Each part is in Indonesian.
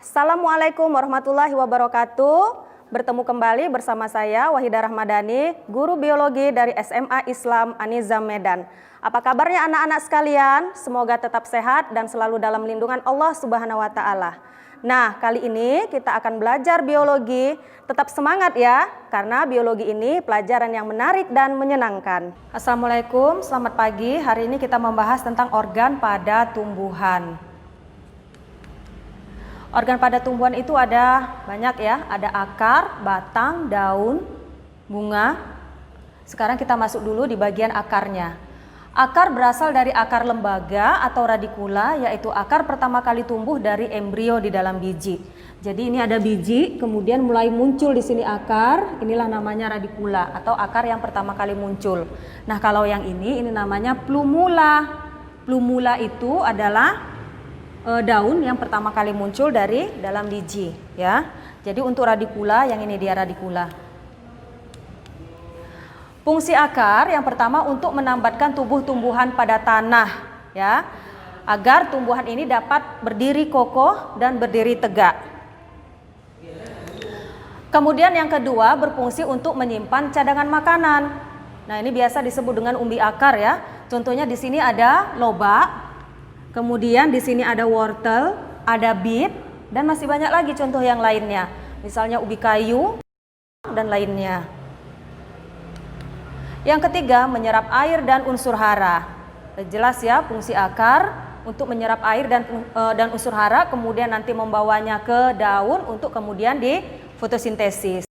Assalamualaikum warahmatullahi wabarakatuh. Bertemu kembali bersama saya Wahidah Rahmadani, guru biologi dari SMA Islam An-Nizam Medan. Apa kabarnya anak-anak sekalian? Semoga tetap sehat dan selalu dalam lindungan Allah Subhanahu wa taala. Nah, kali ini kita akan belajar biologi. Tetap semangat ya, karena biologi ini pelajaran yang menarik dan menyenangkan. Assalamualaikum, selamat pagi. Hari ini kita membahas tentang organ pada tumbuhan. Organ pada tumbuhan itu ada banyak ya, ada akar, batang, daun, bunga. Sekarang kita masuk dulu di bagian akarnya. Akar berasal dari akar lembaga atau radikula, yaitu akar pertama kali tumbuh dari embrio di dalam biji. Jadi ini ada biji, kemudian mulai muncul di sini akar, inilah namanya radikula atau akar yang pertama kali muncul. Nah, kalau yang ini namanya plumula. Plumula itu adalah daun yang pertama kali muncul dari dalam biji ya. Jadi untuk radikula, yang ini dia radikula. Fungsi akar yang pertama untuk menambatkan tubuh tumbuhan pada tanah ya, agar tumbuhan ini dapat berdiri kokoh dan berdiri tegak. Kemudian yang kedua berfungsi untuk menyimpan cadangan makanan. Nah, ini biasa disebut dengan umbi akar ya. Contohnya di sini ada lobak. Kemudian di sini ada wortel, ada beet, dan masih banyak lagi contoh yang lainnya. Misalnya ubi kayu dan lainnya. Yang ketiga, menyerap air dan unsur hara. Jelas ya, fungsi akar untuk menyerap air dan unsur hara, kemudian nanti membawanya ke daun untuk kemudian di fotosintesis.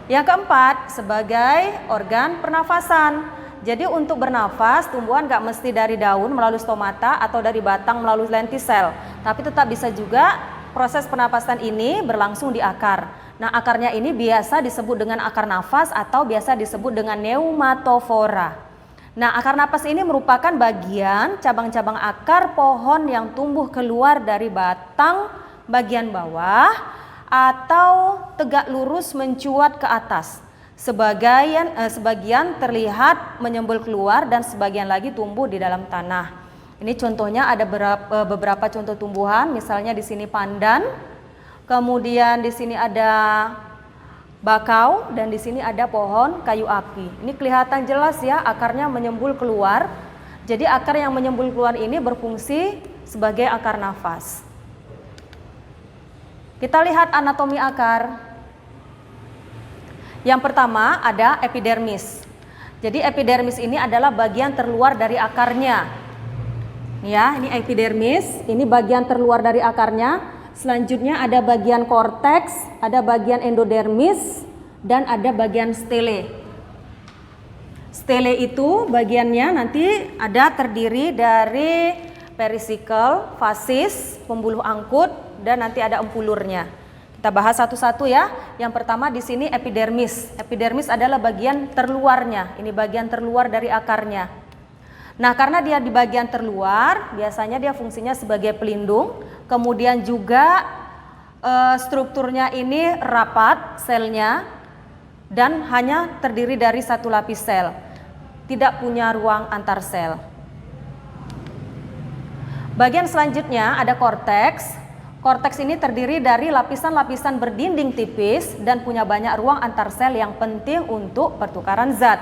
Yang keempat, sebagai organ pernafasan. Jadi untuk bernafas, tumbuhan gak mesti dari daun melalui stomata atau dari batang melalui lentisel. Tapi tetap bisa juga proses pernapasan ini berlangsung di akar. Nah, akarnya ini biasa disebut dengan akar nafas atau biasa disebut dengan pneumatofora. Nah, akar napas ini merupakan bagian cabang-cabang akar pohon yang tumbuh keluar dari batang bagian bawah atau tegak lurus mencuat ke atas. Sebagian terlihat menyembul keluar dan sebagian lagi tumbuh di dalam tanah. Ini contohnya ada beberapa contoh tumbuhan, misalnya di sini pandan, kemudian di sini ada bakau dan di sini ada pohon kayu api. Ini kelihatan jelas ya, akarnya menyembul keluar. Jadi akar yang menyembul keluar ini berfungsi sebagai akar nafas. Kita lihat anatomi akar. Yang pertama ada epidermis. Jadi epidermis ini adalah bagian terluar dari akarnya. Ya, ini epidermis, ini bagian terluar dari akarnya. Selanjutnya ada bagian korteks, ada bagian endodermis, dan ada bagian stele. Stele itu bagiannya nanti ada terdiri dari perisikel, fasis, pembuluh angkut, dan nanti ada empulurnya. Kita bahas satu-satu ya. Yang pertama di sini epidermis. Epidermis adalah bagian terluarnya. Ini bagian terluar dari akarnya. Nah, karena dia di bagian terluar, biasanya dia fungsinya sebagai pelindung. Kemudian juga strukturnya ini rapat selnya dan hanya terdiri dari satu lapis sel. Tidak punya ruang antar sel. Bagian selanjutnya ada korteks. Korteks ini terdiri dari lapisan-lapisan berdinding tipis dan punya banyak ruang antar sel yang penting untuk pertukaran zat.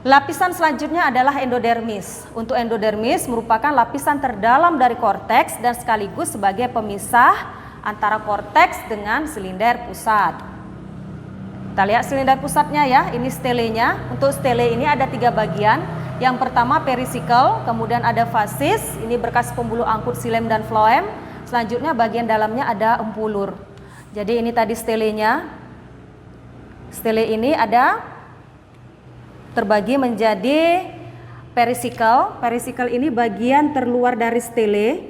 Lapisan selanjutnya adalah endodermis. Untuk endodermis merupakan lapisan terdalam dari korteks dan sekaligus sebagai pemisah antara korteks dengan silinder pusat. Kita lihat silinder pusatnya ya, ini stelenya. Untuk stele ini ada 3 bagian. Yang pertama perisikel, kemudian ada fasis, ini berkas pembuluh angkut xilem dan floem. Selanjutnya bagian dalamnya ada empulur. Jadi ini tadi stelenya. Stele ini ada terbagi menjadi perisikel. Perisikel ini bagian terluar dari stele.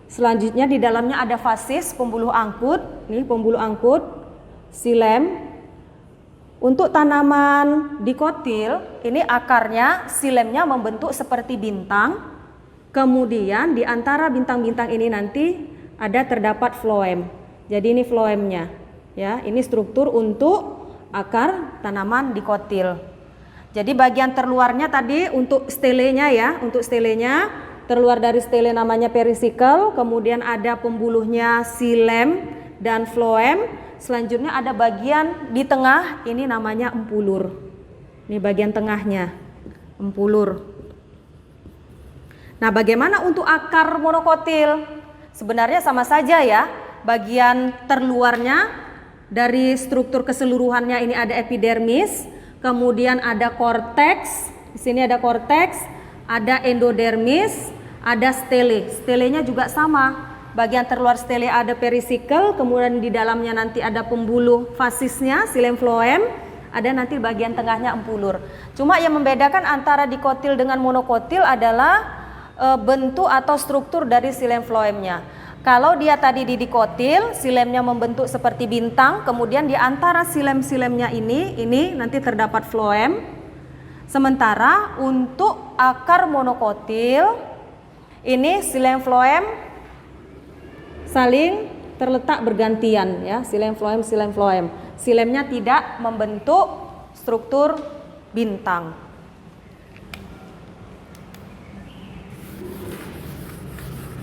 Selanjutnya di dalamnya ada fasis, pembuluh angkut. Ini pembuluh angkut, xilem. Untuk tanaman dikotil, ini akarnya, xilemnya membentuk seperti bintang. Kemudian di antara bintang-bintang ini nanti ada terdapat floem. Jadi ini floemnya. Ya, ini struktur untuk akar tanaman dikotil. Jadi bagian terluarnya tadi untuk stelenya ya, untuk stelenya terluar dari stele namanya perisikl, kemudian ada pembuluhnya xilem dan floem. Selanjutnya ada bagian di tengah, ini namanya empulur. Ini bagian tengahnya, empulur. Nah, bagaimana untuk akar monokotil? Sebenarnya sama saja ya. Bagian terluarnya dari struktur keseluruhannya ini ada epidermis, kemudian ada korteks. Di sini ada korteks, ada endodermis, ada stele. Stelenya juga sama. Bagian terluar stele ada perisikl, kemudian di dalamnya nanti ada pembuluh fasisnya, xilem floem, ada nanti bagian tengahnya empulur. Cuma yang membedakan antara dikotil dengan monokotil adalah bentuk atau struktur dari xilem floemnya. Kalau dia tadi di dikotil, xilemnya membentuk seperti bintang, kemudian di antara xilem-xilemnya ini nanti terdapat floem. Sementara untuk akar monokotil, ini xilem floem saling terletak bergantian ya, xilem floem, xilem floem. Xilemnya tidak membentuk struktur bintang.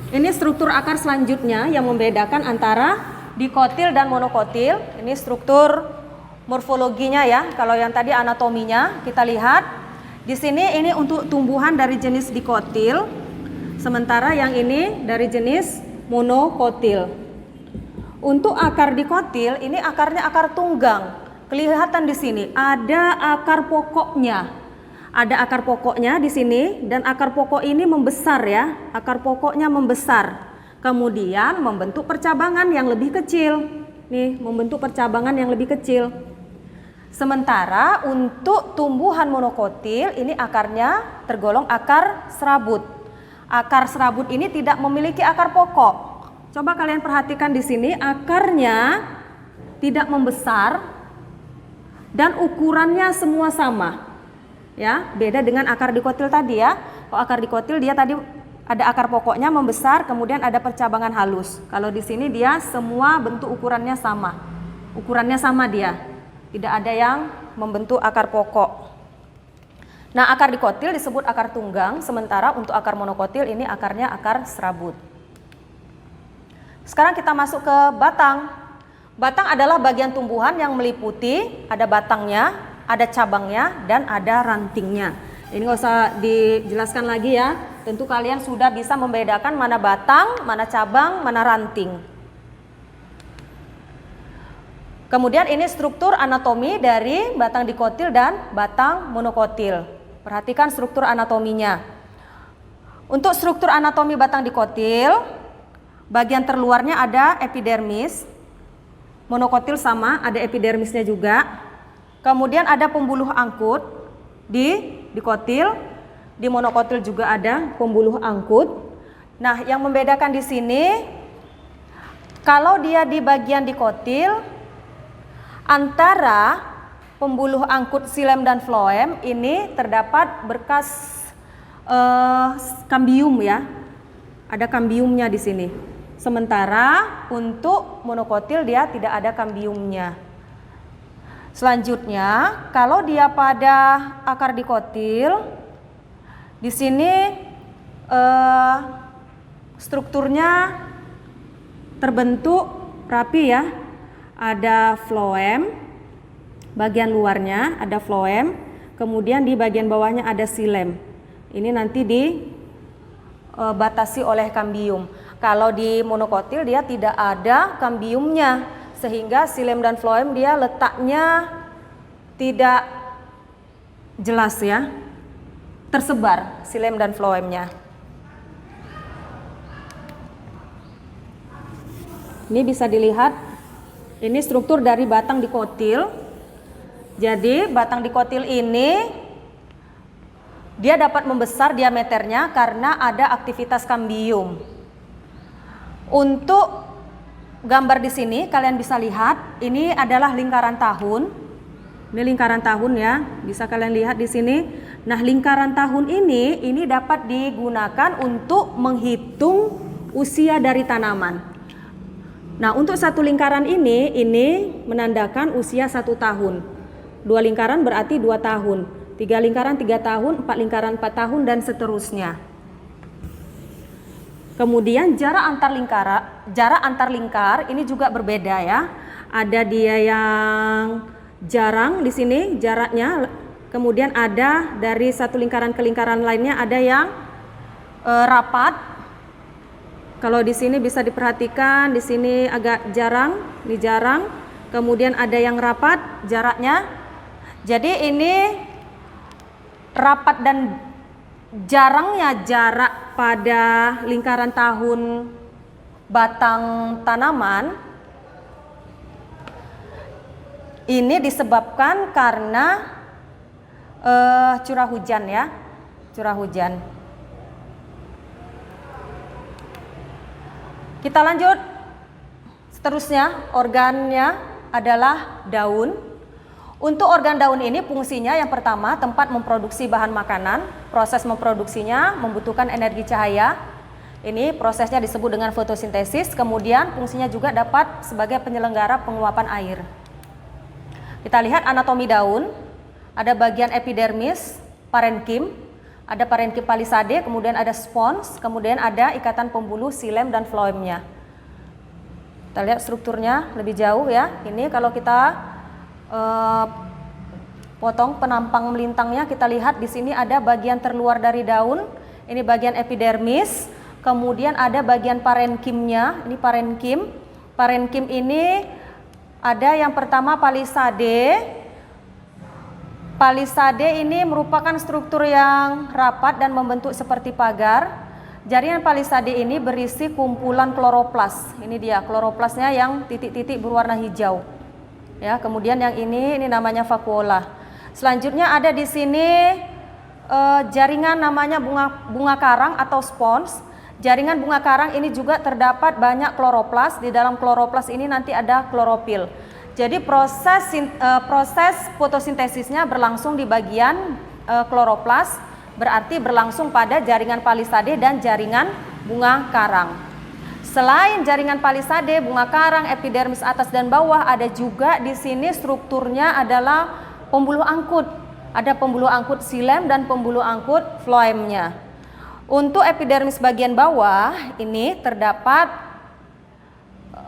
Ini struktur akar selanjutnya yang membedakan antara dikotil dan monokotil. Ini struktur morfologinya ya. Kalau yang tadi anatominya kita lihat. Di sini ini untuk tumbuhan dari jenis dikotil. Sementara yang ini dari jenis monokotil. Untuk akar dikotil ini akarnya akar tunggang. Kelihatan di sini ada akar pokoknya. Ada akar pokoknya di sini dan akar pokok ini membesar ya. Akar pokoknya membesar. Kemudian membentuk percabangan yang lebih kecil. Nih, membentuk percabangan yang lebih kecil. Sementara untuk tumbuhan monokotil ini akarnya tergolong akar serabut. Akar serabut ini tidak memiliki akar pokok. Coba kalian perhatikan di sini, akarnya tidak membesar dan ukurannya semua sama. Ya, beda dengan akar dikotil tadi ya. Kalau akar dikotil dia tadi ada akar pokoknya membesar, kemudian ada percabangan halus. Kalau di sini dia semua bentuk ukurannya sama. Ukurannya sama dia. Tidak ada yang membentuk akar pokok. Nah, akar dikotil disebut akar tunggang, sementara untuk akar monokotil ini akarnya akar serabut. Sekarang kita masuk ke batang. Batang adalah bagian tumbuhan yang meliputi ada batangnya, ada cabangnya, dan ada rantingnya. Ini nggak usah dijelaskan lagi ya. Tentu kalian sudah bisa membedakan mana batang, mana cabang, mana ranting. Kemudian ini struktur anatomi dari batang dikotil dan batang monokotil. Perhatikan struktur anatominya. Untuk struktur anatomi batang dikotil, bagian terluarnya ada epidermis. Monokotil sama, ada epidermisnya juga. Kemudian ada pembuluh angkut di dikotil, di monokotil juga ada pembuluh angkut. Nah, yang membedakan di sini, kalau dia di bagian dikotil, antara pembuluh angkut xilem dan floem ini terdapat berkas kambium ya, ada kambiumnya di sini. Sementara untuk monokotil dia tidak ada kambiumnya. Selanjutnya, kalau dia pada akar dikotil, di sini strukturnya terbentuk rapi ya. Ada floem, bagian luarnya ada floem, kemudian di bagian bawahnya ada xilem. Ini nanti dibatasi oleh kambium. Kalau di monokotil dia tidak ada kambiumnya. Sehingga xilem dan floem dia letaknya tidak jelas ya, tersebar xilem dan floemnya. Ini bisa dilihat, ini struktur dari batang dikotil. Jadi batang dikotil ini dia dapat membesar diameternya karena ada aktivitas kambium. Untuk gambar di sini kalian bisa lihat, ini adalah lingkaran tahun. Ini lingkaran tahun ya, bisa kalian lihat di sini. Nah, lingkaran tahun ini dapat digunakan untuk menghitung usia dari tanaman. Nah, untuk satu lingkaran ini menandakan usia 1 tahun. 2 lingkaran berarti 2 tahun. 3 lingkaran 3 tahun, 4 lingkaran 4 tahun dan seterusnya. Kemudian jarak antar lingkar ini juga berbeda ya. Ada dia yang jarang di sini jaraknya. Kemudian ada dari satu lingkaran ke lingkaran lainnya ada yang rapat. Kalau di sini bisa diperhatikan, di sini agak jarang, ini jarang. Kemudian ada yang rapat jaraknya. Jadi ini rapat dan jarangnya jarak pada lingkaran tahun batang tanaman ini disebabkan karena curah hujan ya, curah hujan. Kita lanjut. Seterusnya organnya adalah daun. Untuk organ daun ini fungsinya yang pertama tempat memproduksi bahan makanan. Proses memproduksinya membutuhkan energi cahaya. Ini prosesnya disebut dengan fotosintesis. Kemudian fungsinya juga dapat sebagai penyelenggara penguapan air. Kita lihat anatomi daun. Ada bagian epidermis, parenkim, ada parenkim palisade, kemudian ada spons, kemudian ada ikatan pembuluh, silem dan floemnya. Kita lihat strukturnya lebih jauh ya. Ini kalau kita potong penampang melintangnya, kita lihat di sini ada bagian terluar dari daun. Ini bagian epidermis. Kemudian ada bagian parenkimnya. Ini parenkim. Parenkim ini ada yang pertama palisade. Palisade ini merupakan struktur yang rapat dan membentuk seperti pagar. Jaringan palisade ini berisi kumpulan kloroplas. Ini dia kloroplasnya yang titik-titik berwarna hijau. Ya, kemudian yang ini namanya vakuola. Selanjutnya ada di sini jaringan namanya bunga karang atau spons. Jaringan bunga karang ini juga terdapat banyak kloroplas. Di dalam kloroplas ini nanti ada klorofil. Jadi proses fotosintesisnya berlangsung di bagian kloroplas, berarti berlangsung pada jaringan palisade dan jaringan bunga karang. Selain jaringan palisade, bunga karang, epidermis atas dan bawah, ada juga di sini strukturnya adalah pembuluh angkut. Ada pembuluh angkut silem dan pembuluh angkut floemnya. Untuk epidermis bagian bawah ini terdapat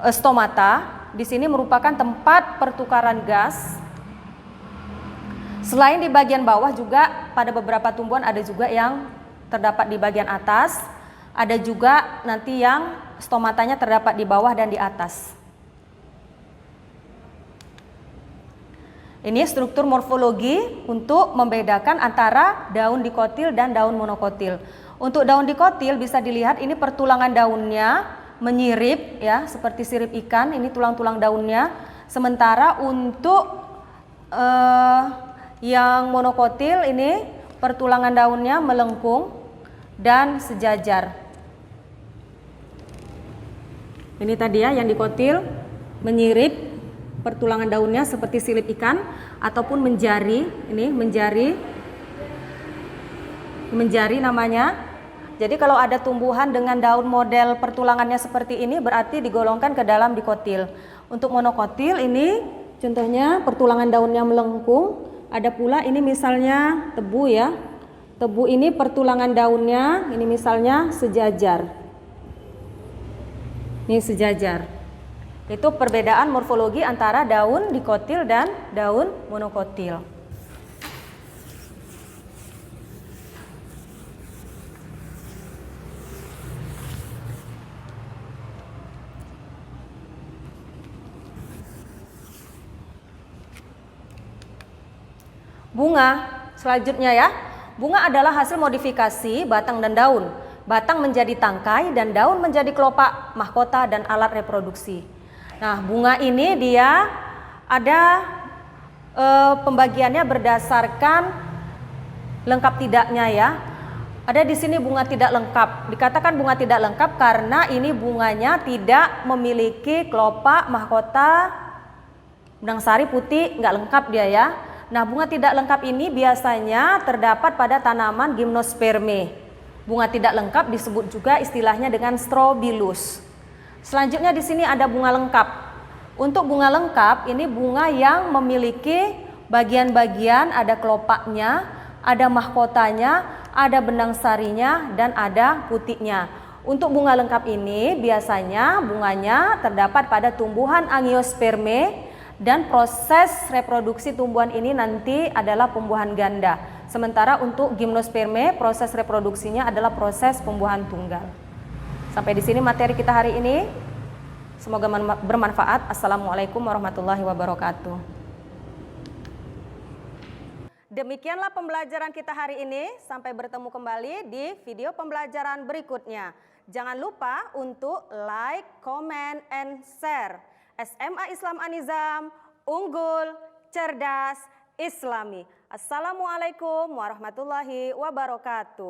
stomata. Di sini merupakan tempat pertukaran gas. Selain di bagian bawah juga pada beberapa tumbuhan ada juga yang terdapat di bagian atas. Ada juga nanti yang stomatanya terdapat di bawah dan di atas. Ini struktur morfologi untuk membedakan antara daun dikotil dan daun monokotil. Untuk daun dikotil bisa dilihat ini pertulangan daunnya menyirip ya, seperti sirip ikan, ini tulang-tulang daunnya. Sementara untuk yang monokotil ini pertulangan daunnya melengkung dan sejajar. Ini tadi ya yang dikotil menyirip, pertulangan daunnya seperti sirip ikan ataupun menjari. Ini menjari namanya. Jadi kalau ada tumbuhan dengan daun model pertulangannya seperti ini berarti digolongkan ke dalam dikotil. Untuk monokotil ini contohnya pertulangan daunnya melengkung. Ada pula ini misalnya tebu ya. Tebu ini pertulangan daunnya ini misalnya sejajar. Ini sejajar. Itu perbedaan morfologi antara daun dikotil dan daun monokotil. Bunga selanjutnya ya. Bunga adalah hasil modifikasi batang dan daun. Batang menjadi tangkai dan daun menjadi kelopak, mahkota dan alat reproduksi. Nah, bunga ini dia ada pembagiannya berdasarkan lengkap tidaknya ya. Ada di sini bunga tidak lengkap. Dikatakan bunga tidak lengkap karena ini bunganya tidak memiliki kelopak, mahkota, benang sari putih, nggak lengkap dia ya. Nah, bunga tidak lengkap ini biasanya terdapat pada tanaman gimnosperme. Bunga tidak lengkap disebut juga istilahnya dengan strobilus. Selanjutnya di sini ada bunga lengkap. Untuk bunga lengkap ini bunga yang memiliki bagian-bagian, ada kelopaknya, ada mahkotanya, ada benang sarinya dan ada putiknya. Untuk bunga lengkap ini biasanya bunganya terdapat pada tumbuhan angiosperme dan proses reproduksi tumbuhan ini nanti adalah pembuahan ganda. Sementara untuk gimnosperme proses reproduksinya adalah proses pembuahan tunggal. Sampai di sini materi kita hari ini. Semoga bermanfaat. Assalamualaikum warahmatullahi wabarakatuh. Demikianlah pembelajaran kita hari ini. Sampai bertemu kembali di video pembelajaran berikutnya. Jangan lupa untuk like, comment, and share. SMA Islam An-Nizam, unggul, cerdas, islami. Assalamualaikum warahmatullahi wabarakatuh.